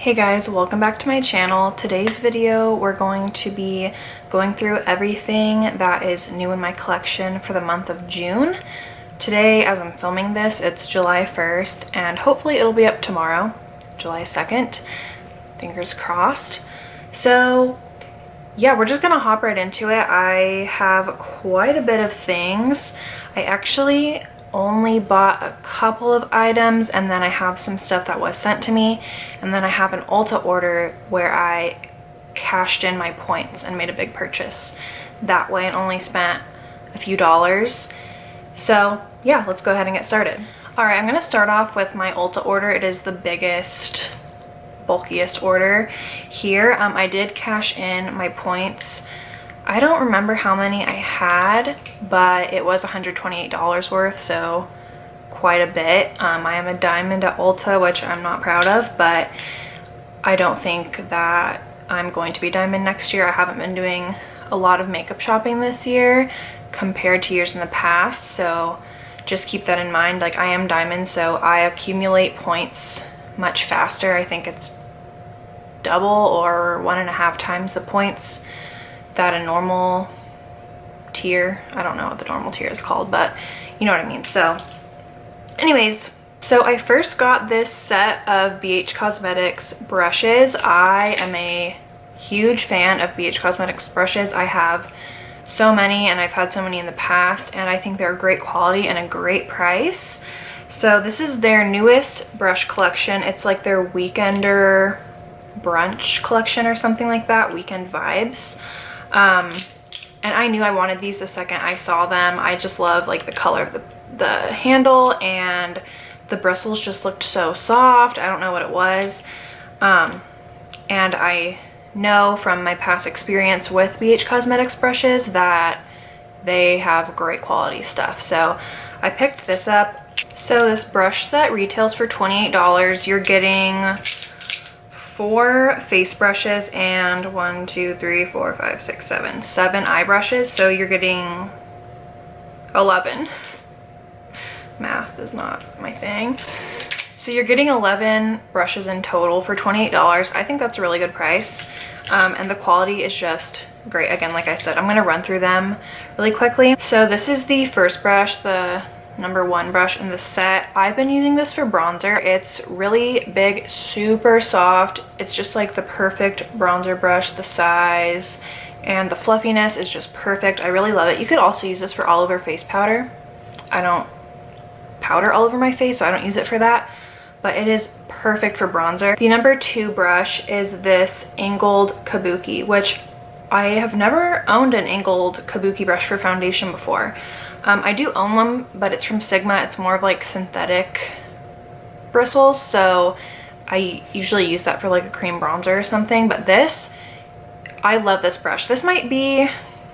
Hey guys, welcome back to my channel. Today's video we're going to be going through everything that is new in my collection for the month of June. Today, as I'm filming this, it's July 1st and hopefully it'll be up tomorrow, July 2nd. Fingers crossed. So yeah, we're just gonna hop right into it. I have quite a bit of things. I actually only bought a couple of items, and then I have some stuff that was sent to me, and then I have an Ulta order where I cashed in my points and made a big purchase that way and only spent a few dollars. So yeah, let's go ahead and get started. All right, I'm gonna start off with my Ulta order. It is the biggest, bulkiest order here. I did cash in my points. I don't remember how many I had, but it was $128 worth, so quite a bit. I am a diamond at Ulta, which I'm not proud of, but I don't think that I'm going to be diamond next year. I haven't been doing a lot of makeup shopping this year compared to years in the past, so just keep that in mind. Like, I am diamond, so I accumulate points much faster. I think it's double or 1.5 times the points that a normal tier, I don't know what the normal tier is called, but you know what I mean. So anyways, so I first got this set of BH Cosmetics brushes. I am a huge fan of BH Cosmetics brushes. I have so many, and I've had so many in the past, and I think they're great quality and a great price. So this is their newest brush collection. It's like their weekender brunch collection or something like that, weekend vibes. And I knew I wanted these the second I saw them. I just love like the color of the handle, and the bristles just looked so soft. I don't know what it was. And I know from my past experience with BH Cosmetics brushes that they have great quality stuff. So I picked this up. So this brush set retails for $28. You're getting 4 face brushes and 7 eye brushes, so you're getting 11. Math is not my thing. So you're getting 11 brushes in total for $28. I think that's a really good price, and the quality is just great. Again, like I said, I'm gonna run through them really quickly. So this is the first brush, the number 1 brush in the set. I've been using this for bronzer. It's really big, super soft. It's just like the perfect bronzer brush. The size and the fluffiness is just perfect. I really love it. You could also use this for all over face powder. I don't powder all over my face, so I don't use it for that, but it is perfect for bronzer. The number 2 brush is this angled kabuki, which I have never owned an angled kabuki brush for foundation before. I do own them, but it's from Sigma. It's more of like synthetic bristles, so I usually use that for like a cream bronzer or something. But this, I love this brush. This might be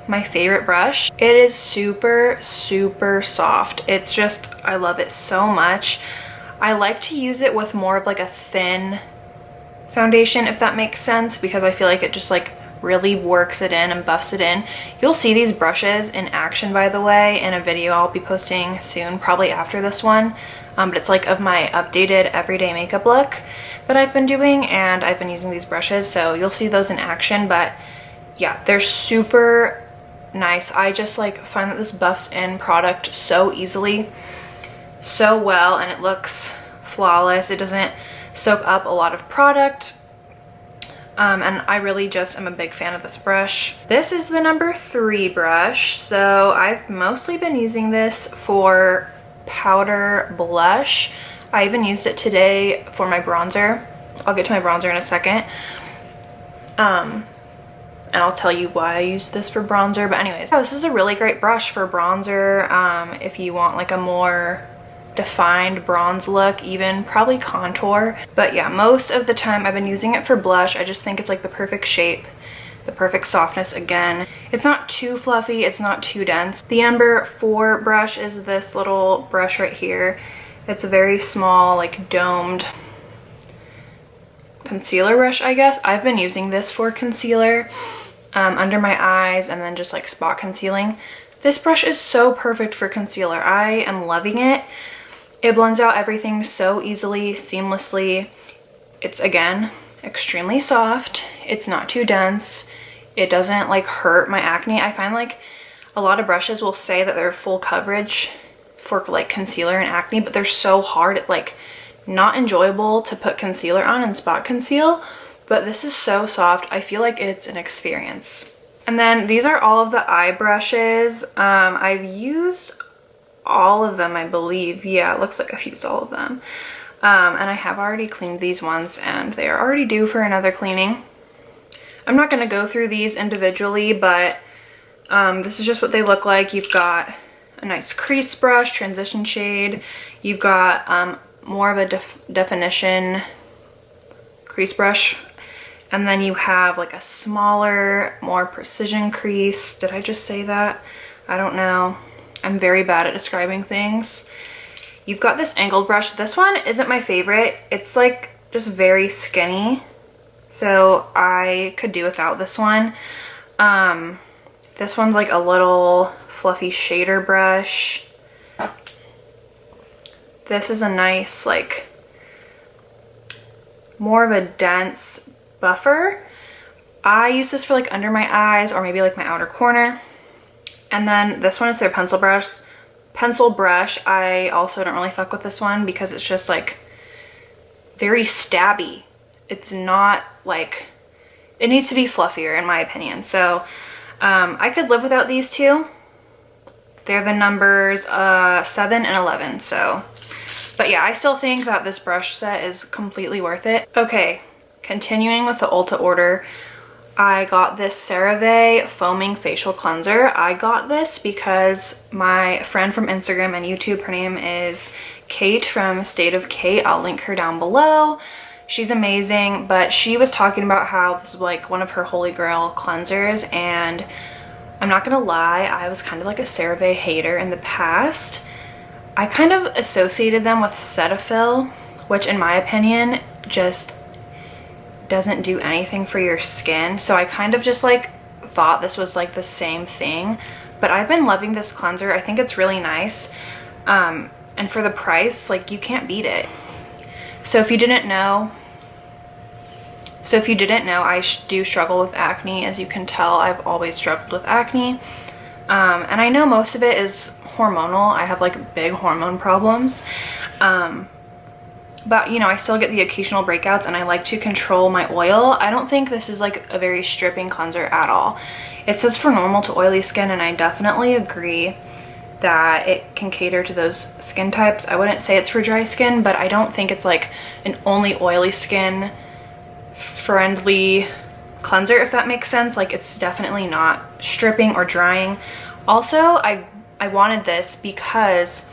my favorite brush. It is super, super soft. It's just, I love it so much. I like to use it with more of like a thin foundation, if that makes sense, because I feel like it just like really works it in and buffs it in. You'll see these brushes in action, by the way, in a video I'll be posting soon, probably after this one, but it's like of my updated everyday makeup look that I've been doing, and I've been using these brushes, so you'll see those in action. But yeah, they're super nice. I just like find that this buffs in product so easily, so well, and it looks flawless. It doesn't soak up a lot of product. And I really just am a big fan of this brush. This is the number 3 brush. So I've mostly been using this for powder blush. I even used it today for my bronzer. I'll get to my bronzer in a second. And I'll tell you why I used this for bronzer. But anyways, this is a really great brush for bronzer. If you want like a more defined bronze look, even probably contour. But yeah, most of the time I've been using it for blush. I just think it's like the perfect shape, the perfect softness. Again, it's not too fluffy, it's not too dense. The number 4 brush is this little brush right here. It's a very small, like domed concealer brush, I guess. I've been using this for concealer under my eyes, and then just like spot concealing. This brush is so perfect for concealer. I am loving it. It blends out everything so easily, seamlessly. It's, again, extremely soft. It's not too dense. It doesn't like hurt my acne. I find like a lot of brushes will say that they're full coverage for like concealer and acne, but they're so hard. It's like not enjoyable to put concealer on and spot conceal, but this is so soft. I feel like it's an experience. And then these are all of the eye brushes. I've used all of them, I believe. Yeah, it looks like I've used all of them. And I have already cleaned these ones and they are already due for another cleaning. I'm not going to go through these individually, but this is just what they look like. You've got a nice crease brush, transition shade. You've got more of a definition crease brush. And then you have like a smaller, more precision crease. Did I just say that? I don't know. I'm very bad at describing things. You've got this angled brush. This one isn't my favorite. It's like just very skinny. So I could do without this one. This one's like a little fluffy shader brush. This is a nice, like, more of a dense buffer. I use this for like under my eyes or maybe like my outer corner. And then this one is their pencil brush. I also don't really fuck with this one because it's just like very stabby. It's not like, it needs to be fluffier in my opinion. So I could live without these two. They're the numbers 7 and 11. So, but yeah, I still think that this brush set is completely worth it. Okay, continuing with the Ulta order, I got this CeraVe Foaming Facial Cleanser. I got this because my friend from Instagram and YouTube, her name is Kait from State of Kait. I'll link her down below. She's amazing, but she was talking about how this is like one of her holy grail cleansers, and I'm not gonna lie, I was kind of like a CeraVe hater in the past. I kind of associated them with Cetaphil, which in my opinion just doesn't do anything for your skin. So I kind of just like thought this was like the same thing, but I've been loving this cleanser. I think it's really nice. And for the price, like you can't beat it. So if you didn't know, I do struggle with acne. As you can tell, I've always struggled with acne. And I know most of it is hormonal. I have like big hormone problems. But you know, I still get the occasional breakouts and I like to control my oil. I don't think this is like a very stripping cleanser at all. It says for normal to oily skin, and I definitely agree that it can cater to those skin types. I wouldn't say it's for dry skin, but I don't think it's like an only oily skin friendly cleanser, if that makes sense. Like it's definitely not stripping or drying. Also, I wanted this because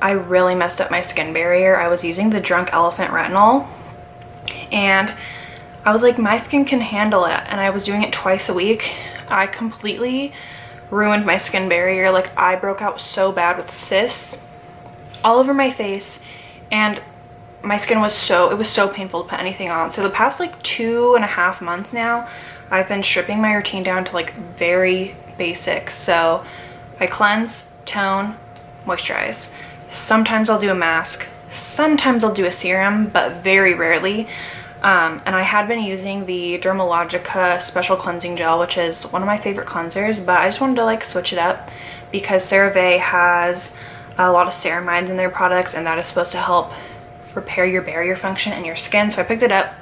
I really messed up my skin barrier. I was using the Drunk Elephant Retinol and I was like, my skin can handle it, and I was doing it twice a week. I completely ruined my skin barrier. Like I broke out so bad with cysts all over my face, and my skin was it was so painful to put anything on. So the past like 2.5 months now, I've been stripping my routine down to like very basics. So I cleanse, tone, moisturize. Sometimes I'll do a mask, sometimes I'll do a serum, but very rarely. And I had been using the Dermalogica Special Cleansing Gel, which is one of my favorite cleansers, but I just wanted to like switch it up because CeraVe has a lot of ceramides in their products, and that is supposed to help repair your barrier function in your skin. So I picked it up.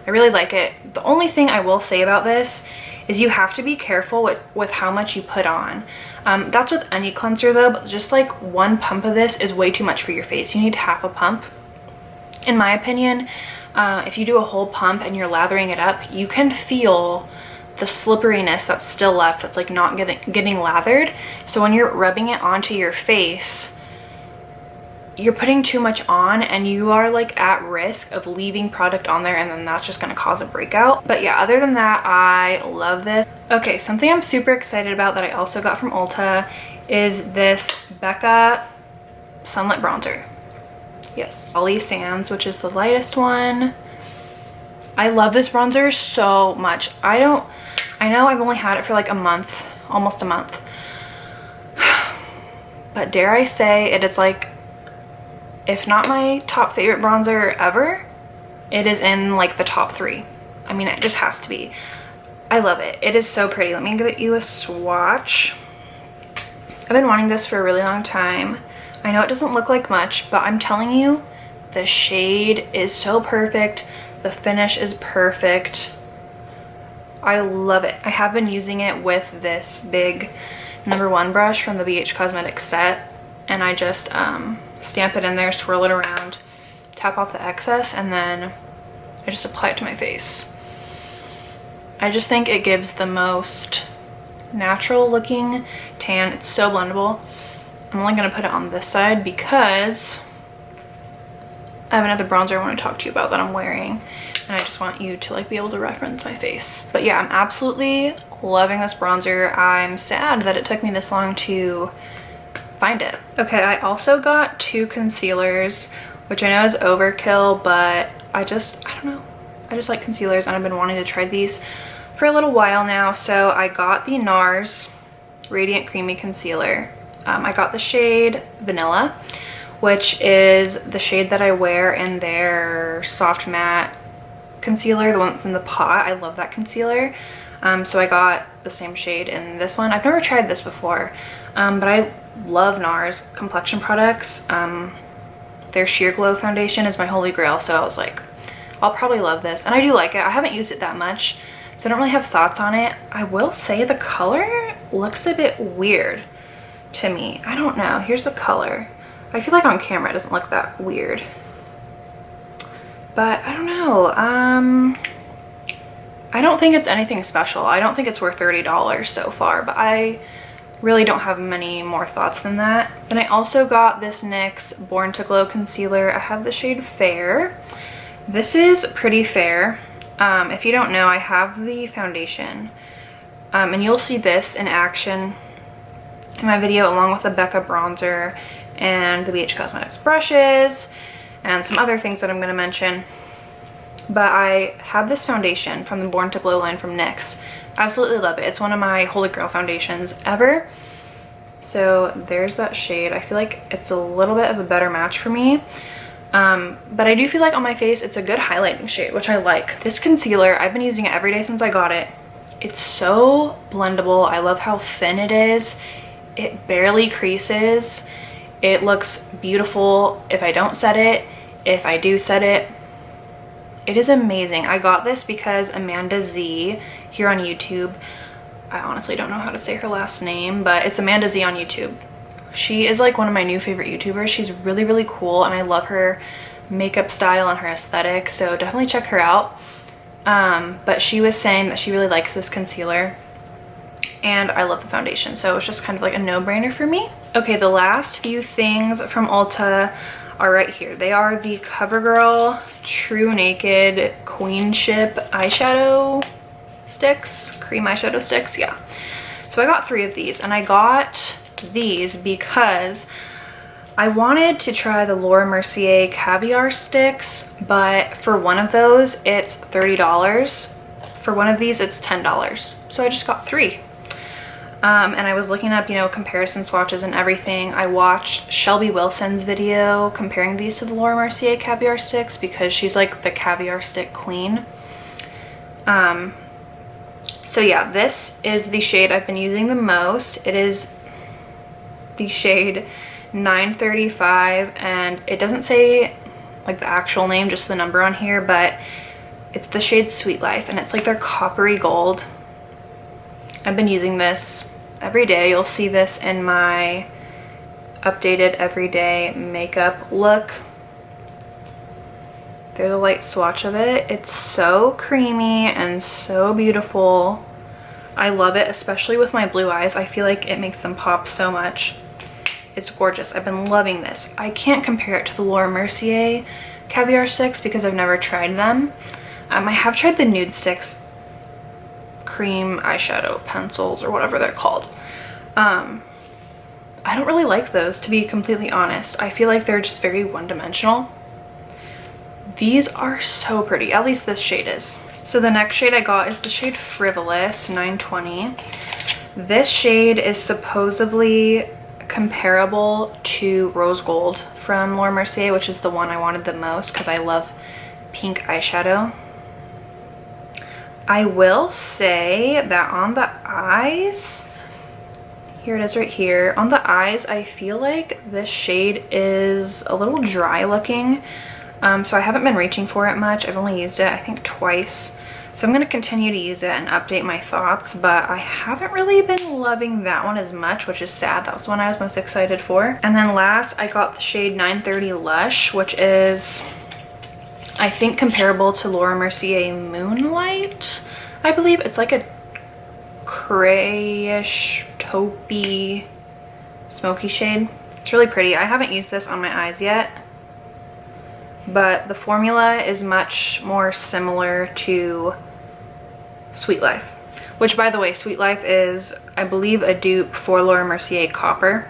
I really like it. The only thing I will say about this is you have to be careful with how much you put on. That's with any cleanser though, but just like one pump of this is way too much for your face. You need half a pump. In my opinion, if you do a whole pump and you're lathering it up, you can feel the slipperiness that's still left, that's like not getting lathered. So when you're rubbing it onto your face, you're putting too much on and you are like at risk of leaving product on there, and then that's just gonna cause a breakout. But yeah, other than that, I love this. Okay, something I'm super excited about that I also got from Ulta is this Becca Sunlit Bronzer. Yes, Ollie Sands, which is the lightest one. I love this bronzer so much. I know I've only had it for like a month, almost a month. But dare I say it is like, if not my top favorite bronzer ever, It is in like the top 3. I mean, it just has to be. I love it. It is so pretty. Let me give you a swatch. I've been wanting this for a really long time. I know it doesn't look like much, but I'm telling you, the shade is so perfect. The finish is perfect. I love it. I have been using it with this big #1 brush from the BH Cosmetics set, and I just stamp it in there, swirl it around, tap off the excess, and then I just apply it to my face. I just think it gives the most natural looking tan. It's so blendable. I'm only going to put it on this side because I have another bronzer I want to talk to you about that I'm wearing, and I just want you to like be able to reference my face. But yeah, I'm absolutely loving this bronzer. I'm sad that it took me this long to find it. Okay, I also got 2 concealers, which I know is overkill, but I don't know. I just like concealers, and I've been wanting to try these for a little while now. So I got the NARS Radiant Creamy Concealer. I got the shade Vanilla, which is the shade that I wear in their soft matte concealer, the one that's in the pot. I love that concealer. So I got the same shade in this one. I've never tried this before, but I love NARS complexion products. Their Sheer Glow foundation is my holy grail, so I was like, I'll probably love this. And I do like it. I haven't used it that much, so I don't really have thoughts on it. I will say the color looks a bit weird to me. I don't know. Here's the color. I feel like on camera it doesn't look that weird, but I don't know. I don't think it's anything special. I don't think it's worth $30 so far, but I really don't have many more thoughts than that. Then I also got this NYX Born to Glow concealer. I have the shade Fair. This is pretty fair. If you don't know, I have the foundation, and you'll see this in action in my video along with the Becca bronzer and the BH Cosmetics brushes and some other things that I'm going to mention. But I have this foundation from the Born to Glow line from NYX. Absolutely love it. It's one of my holy grail foundations ever. So there's that shade. I feel like it's a little bit of a better match for me. But I do feel like on my face it's a good highlighting shade, which I like. This concealer, I've been using it every day since I got it. It's so blendable. I love how thin it is. It barely creases. It looks beautiful if I don't set it. If I do set it, it is amazing. I got this because Amanda Z here on YouTube, I honestly don't know how to say her last name, but it's Amanda Z on YouTube. She is like one of my new favorite YouTubers. She's really, really cool, and I love her makeup style and her aesthetic, so definitely check her out. But she was saying that she really likes this concealer, and I love the foundation, so it's just kind of like a no-brainer for me. Okay, the last few things from Ulta are right here. They are the CoverGirl True Naked Queenship eyeshadow sticks, cream eyeshadow sticks, yeah. So I got 3 of these, and I got these because I wanted to try the Laura Mercier caviar sticks, but for one of those it's $30. For one of these it's $10. So I just got 3. And I was looking up, you know, comparison swatches and everything. I watched Shelby Wilson's video comparing these to the Laura Mercier caviar sticks because she's like the caviar stick queen. So yeah, this is the shade I've been using the most. It is the shade 935, and it doesn't say like the actual name, just the number on here, but it's the shade Sweet Life, and it's like their coppery gold. I've been using this every day. You'll see this in my updated everyday makeup look. There's a light swatch of it. It's so creamy and so beautiful. I love it, especially with my blue eyes. I feel like it makes them pop so much. It's gorgeous. I've been loving this. I can't compare it to the Laura Mercier caviar sticks because I've never tried them. I have tried the nude sticks cream eyeshadow pencils or whatever they're called. I don't really like those, to be completely honest. I feel like they're just very one-dimensional. These are so pretty, at least this shade is. So the next shade I got is the shade Frivolous 920. This shade is supposedly comparable to Rose Gold from Laura Mercier, which is the one I wanted the most because I love pink eyeshadow. I will say that on the eyes, here it is right here. On the eyes, I feel like this shade is a little dry looking. So I haven't been reaching for it much. I've only used it, I think, twice. So I'm going to continue to use it and update my thoughts, but I haven't really been loving that one as much, which is sad. That was the one I was most excited for. And then last, I got the shade 930 Lush, which is, I think, comparable to Laura Mercier Moonlight, I believe. It's like a grayish, taupey, smoky shade. It's really pretty. I haven't used this on my eyes yet, but the formula is much more similar to Sweet Life, which, by the way, Sweet Life is, I believe, a dupe for Laura Mercier Copper.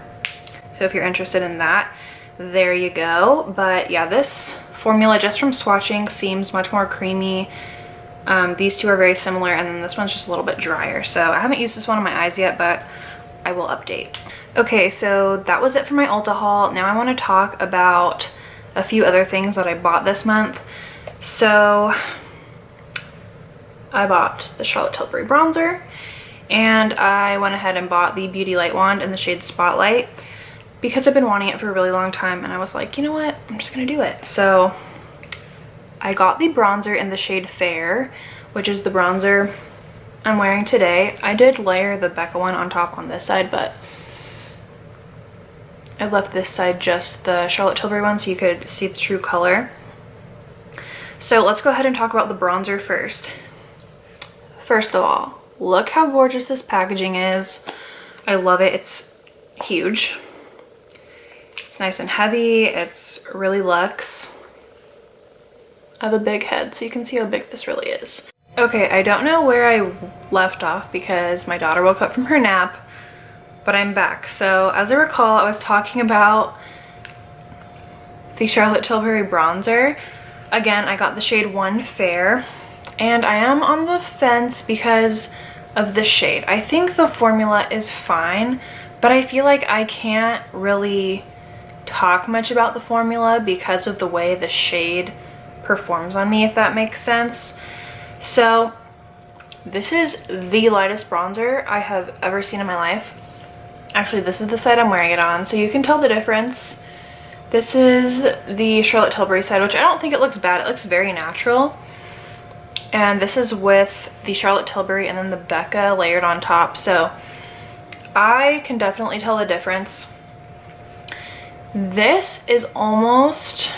So if you're interested in that, there you go. But yeah, this formula, just from swatching, seems much more creamy. These two are very similar, and then this one's just a little bit drier. So I haven't used this one on my eyes yet, but I will update. Okay, so that was it for my Ulta haul. Now I want to talk about a few other things that I bought this month. So I bought the Charlotte Tilbury bronzer, and I went ahead and bought the Beauty Light Wand in the shade Spotlight because I've been wanting it for a really long time, and I was like, you know what, I'm just gonna do it. So I got the bronzer in the shade Fair, which is the bronzer I'm wearing today. I did layer the Becca one on top on this side, but I left this side just the Charlotte Tilbury one so you could see the true color. So let's go ahead and talk about the bronzer first. First of all, look how gorgeous this packaging is. I love it. It's huge. It's nice and heavy. It's really luxe. I have a big head, so you can see how big this really is. Okay, I don't know where I left off because my daughter woke up from her nap, but I'm back. So as I recall, I was talking about the Charlotte Tilbury bronzer. Again, I got the shade 1 Fair, and I am on the fence because of the shade. I think the formula is fine, but I feel like I can't really talk much about the formula because of the way the shade performs on me, if that makes sense. So this is the lightest bronzer I have ever seen in my life. Actually, this is the side I'm wearing it on, so you can tell the difference. This is the Charlotte Tilbury side, which I don't think it looks bad. It looks very natural. And this is with the Charlotte Tilbury and then the Becca layered on top. So I can definitely tell the difference. This is almost,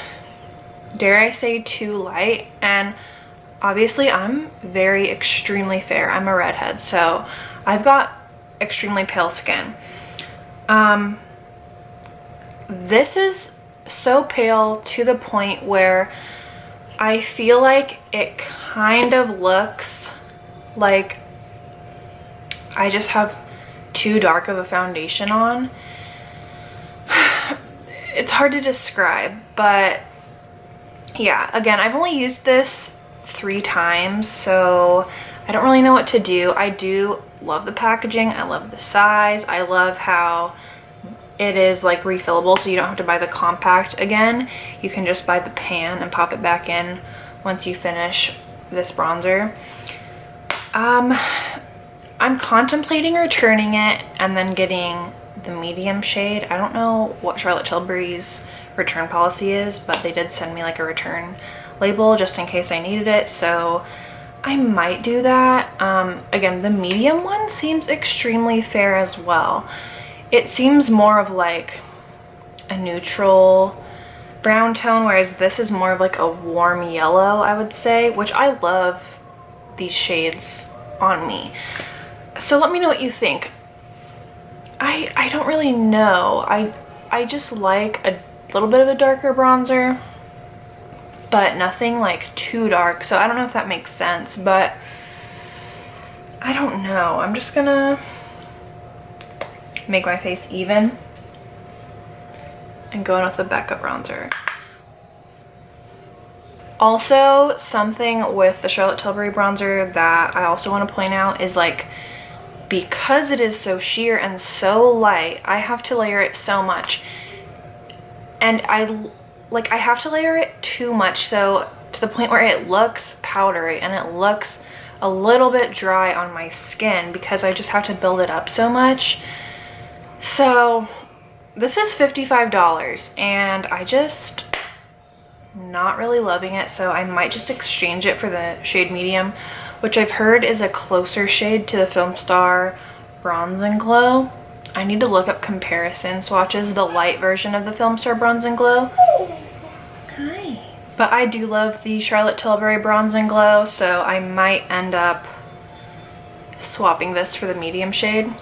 dare I say, too light. And obviously I'm very extremely fair. I'm a redhead, so I've got extremely pale skin. This is so pale to the point where I feel like it kind of looks like I just have too dark of a foundation on. It's hard to describe, but yeah, again, I've only used this 3 times, so I don't really know what to do. I do love the packaging. I love the size. I love how it is like refillable, so you don't have to buy the compact again. You can just buy the pan and pop it back in once you finish this bronzer. I'm contemplating returning it and then getting the medium shade. I don't know what Charlotte Tilbury's return policy is, but they did send me like a return label just in case I needed it, so I might do that. Again, the medium one seems extremely fair as well. It seems more of like a neutral brown tone, whereas this is more of like a warm yellow, I would say, which I love these shades on me. So let me know what you think. I don't really know. I just like a little bit of a darker bronzer, but nothing like too dark. So I don't know if that makes sense, but I don't know. I'm just gonna make my face even and go in with the Becca bronzer. Also, something with the Charlotte Tilbury bronzer that I also want to point out is, like, because it is so sheer and so light, I have to layer it so much. And I have to layer it too much, so to the point where it looks powdery and it looks a little bit dry on my skin because I just have to build it up so much. So this is $55 and I just not really loving it, so I might just exchange it for the shade medium, which I've heard is a closer shade to the Film Star Bronze and Glow. I need to look up comparison swatches, the light version of the Film Star Bronze and Glow. Hi. But I do love the Charlotte Tilbury Bronze and Glow, so I might end up swapping this for the medium shade.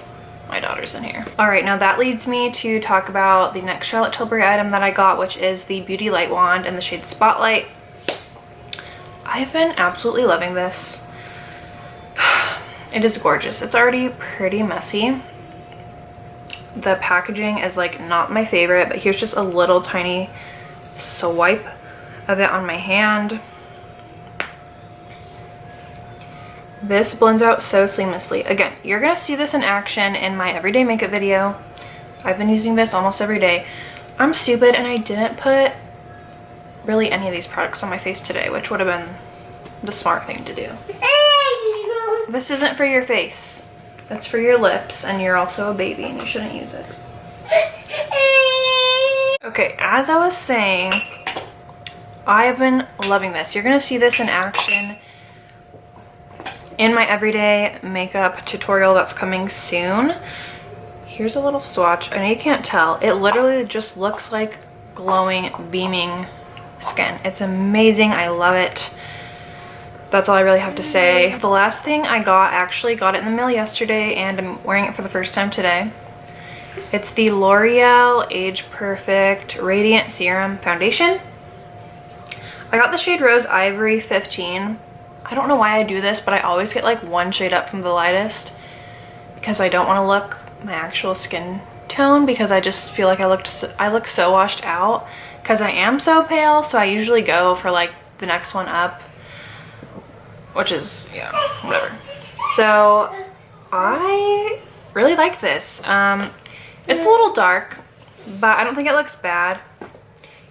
My daughter's in here. All right, now that leads me to talk about the next Charlotte Tilbury item that I got, which is the Beauty Light Wand in the shade Spotlight. I've been absolutely loving this. It is gorgeous. It's already pretty messy. The packaging is like not my favorite, but here's just a little tiny swipe of it on my hand. This blends out so seamlessly. Again, you're gonna see this in action in my everyday makeup video. I've been using this almost every day. I'm stupid and I didn't put really any of these products on my face today, which would have been the smart thing to do. This isn't for your face. That's for your lips, and you're also a baby and you shouldn't use it. Okay, as I was saying, I have been loving this. You're gonna see this in action in my everyday makeup tutorial that's coming soon. Here's a little swatch. I know you can't tell. It literally just looks like glowing, beaming skin. It's amazing. I love it. That's all I really have to say. The last thing I got, actually got it in the mail yesterday and I'm wearing it for the first time today. It's the L'Oreal Age Perfect Radiant Serum Foundation. I got the shade Rose Ivory 15. I don't know why I do this, but I always get like one shade up from the lightest because I don't want to look my actual skin tone, because I just feel like I look so washed out because I am so pale. So I usually go for like the next one up, which is, yeah, whatever. So I really like this. It's a little dark, but I don't think it looks bad.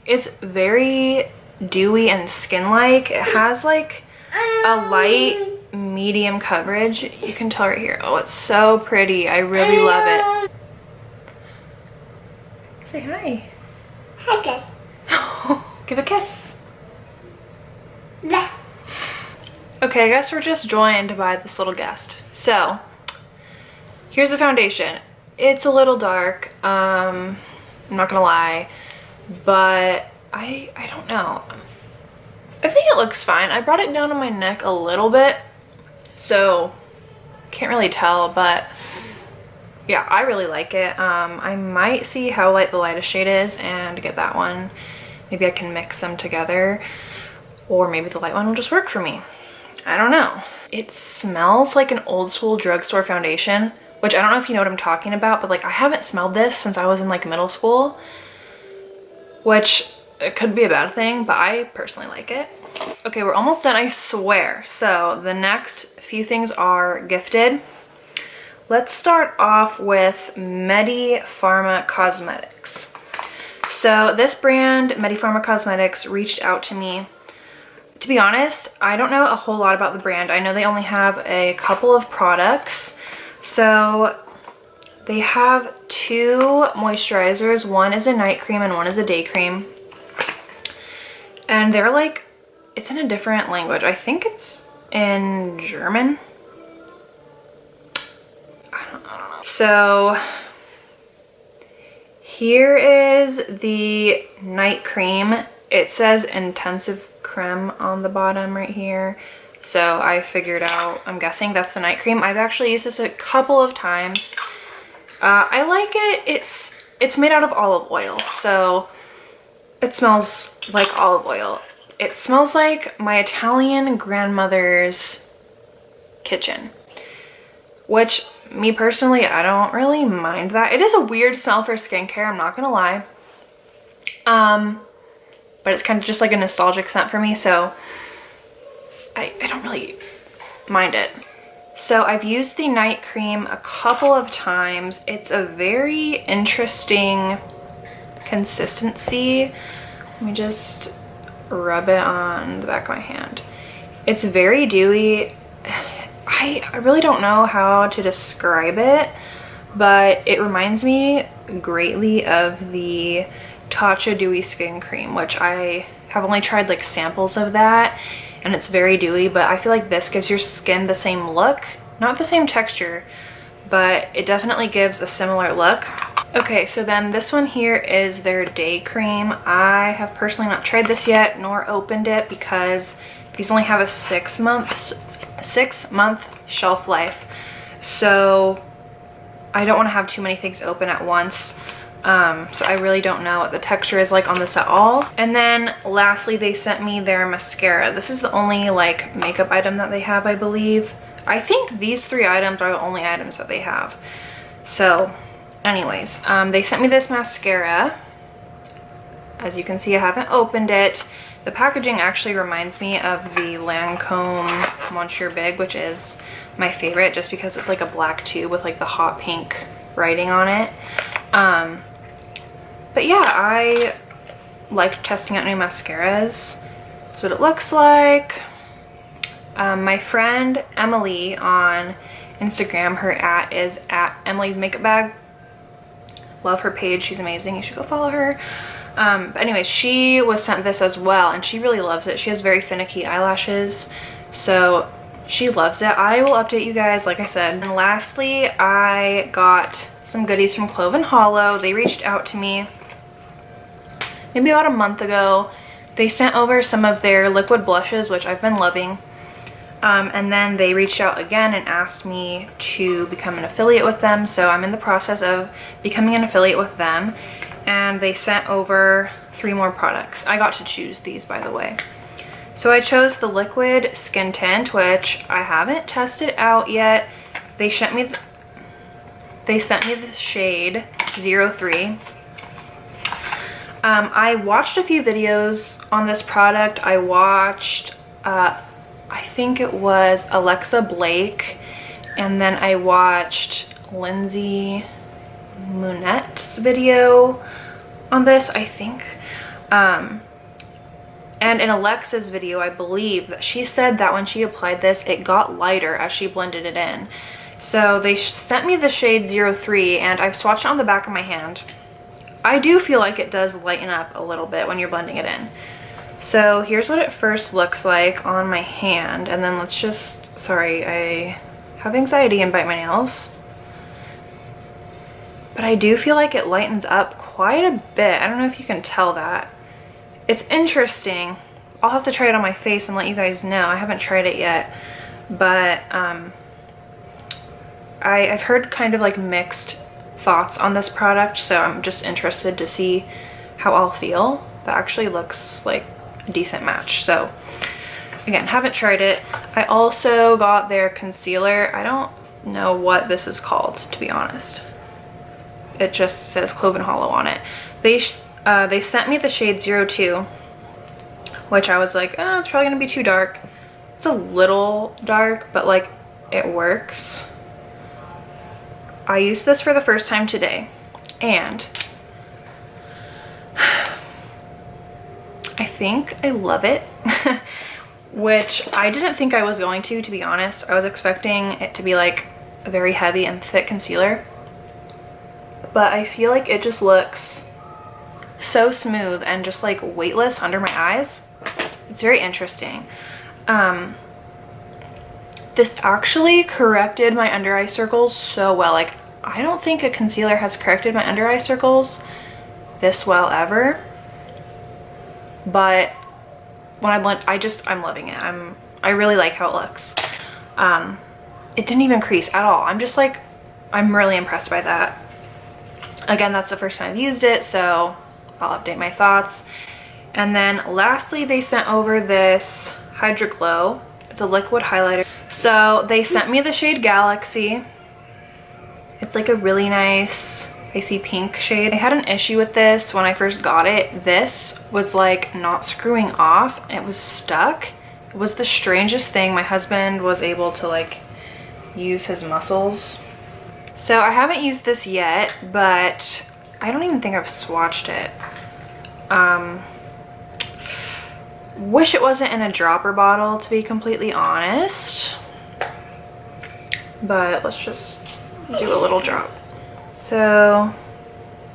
It's very dewy and skin-like. It has like a light medium coverage. You can tell right here. Oh, it's so pretty. I really love it. Say hi. Hi. Give a kiss. Blah. Okay, I guess we're just joined by this little guest. So here's the foundation. It's a little dark, I'm not gonna lie, but I don't know. I think it looks fine. I brought it down on my neck a little bit, so can't really tell, but yeah, I really like it. I might see how light the lightest shade is and get that one. Maybe I can mix them together, or maybe the light one will just work for me. I don't know. It smells like an old school drugstore foundation, which I don't know if you know what I'm talking about, but like I haven't smelled this since I was in like middle school, which it could be a bad thing, but I personally like it. Okay, we're almost done, I swear. So the next few things are gifted. Let's start off with Medipharma Cosmetics. So this brand, Medipharma Cosmetics, reached out to me. To be honest, I don't know a whole lot about the brand. I know they only have a couple of products. So they have two moisturizers. One is a night cream and one is a day cream. And they're like, it's in a different language. I think it's in German. I don't know. So here is the night cream. It says intensive creme on the bottom right here. So I figured out, I'm guessing that's the night cream. I've actually used this a couple of times. I like it. It's made out of olive oil, so it smells like olive oil. It smells like my Italian grandmother's kitchen, which me personally, I don't really mind that. It is a weird smell for skincare, I'm not gonna lie. But it's kind of just like a nostalgic scent for me, so I don't really mind it. So I've used the night cream a couple of times. It's a very interesting consistency. Let me just rub it on the back of my hand. It's very dewy. I really don't know how to describe it, but it reminds me greatly of the Tatcha Dewy Skin Cream, which I have only tried like samples of that, and it's very dewy, but I feel like this gives your skin the same look. Not the same texture, but it definitely gives a similar look. Okay, so then this one here is their day cream. I have personally not tried this yet nor opened it because these only have a 6 month shelf life. So I don't want to have too many things open at once. So I really don't know what the texture is like on this at all. And then lastly, they sent me their mascara. This is the only like makeup item that they have, I believe. I think these 3 items are the only items that they have. So anyways, they sent me this mascara. As you can see, I haven't opened it. The packaging actually reminds me of the Lancome Monsieur Big, which is my favorite just because it's like a black tube with like the hot pink writing on it. But yeah, I like testing out new mascaras. That's what it looks like. My friend Emily on Instagram, her @ is @Emily's Makeup Bag. Love her page, she's amazing, you should go follow her. But anyways, she was sent this as well and she really loves it. She has very finicky eyelashes, so she loves it. I will update you guys, like I said. And lastly, I got some goodies from Clove & Hollow. They reached out to me maybe about a month ago. They sent over some of their liquid blushes, which I've been loving. And then they reached out again and asked me to become an affiliate with them. So I'm in the process of becoming an affiliate with them. And they sent over 3 more products. I got to choose these, by the way. So I chose the liquid skin tint, which I haven't tested out yet. They sent me the shade 03. I watched a few videos on this product. I watched, I think it was Alexa Blake, and then I watched Lindsay Munette's video on this, I think. And in Alexa's video, I believe that she said that when she applied this, it got lighter as she blended it in. So they sent me the shade 03, and I've swatched it on the back of my hand. I do feel like it does lighten up a little bit when you're blending it in. So here's what it first looks like on my hand, and then let's just, sorry, I have anxiety and bite my nails. But I do feel like it lightens up quite a bit. I don't know if you can tell that. It's interesting. I'll have to try it on my face and let you guys know. I haven't tried it yet, but I've heard kind of like mixed thoughts on this product, so I'm just interested to see how I'll feel. That actually looks like a decent match. So again, haven't tried it. I also got their concealer. I don't know what this is called, to be honest. It just says Clove & Hollow on it. They sent me the shade 02, which I was like, oh, it's probably gonna be too dark. It's a little dark, but like it works. I used this for the first time today, and I think I love it, which I didn't think I was going to be honest. I was expecting it to be like a very heavy and thick concealer, but I feel like it just looks so smooth and just like weightless under my eyes. It's very interesting. This actually corrected my under eye circles so well. Like, I don't think a concealer has corrected my under eye circles this well ever. But when I blend, I'm loving it. I really like how it looks. It didn't even crease at all. I'm just like, I'm really impressed by that. Again, that's the first time I've used it, so I'll update my thoughts. And then lastly, they sent over this Hydra Glow. It's a liquid highlighter. So they sent me the shade Galaxy. It's like a really nice icy pink shade. I had an issue with this when I first got it. This was like not screwing off. It was stuck. It was the strangest thing. My husband was able to like use his muscles. So I haven't used this yet, but I don't even think I've swatched it. Wish it wasn't in a dropper bottle, to be completely honest. But let's just do a little drop. So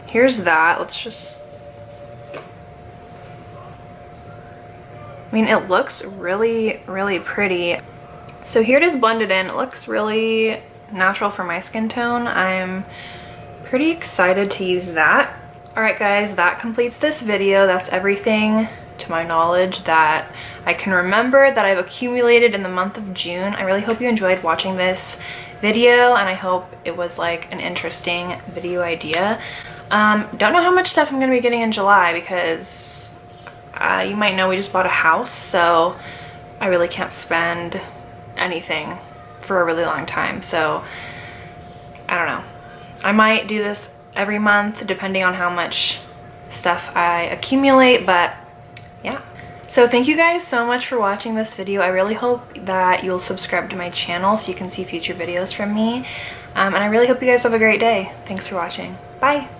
here's that. Let's just, I mean, it looks really, really pretty. So here it is blended in. It looks really natural for my skin tone. I'm pretty excited to use that. All right, guys, that completes this video. That's everything to my knowledge that I can remember that I've accumulated in the month of June. I really hope you enjoyed watching this video, and I hope it was like an interesting video idea. Don't know how much stuff I'm gonna be getting in July because you might know we just bought a house, so I really can't spend anything for a really long time. So I don't know. I might do this every month depending on how much stuff I accumulate, but yeah. So thank you guys so much for watching this video. I really hope that you'll subscribe to my channel so you can see future videos from me. And I really hope you guys have a great day. Thanks for watching. Bye.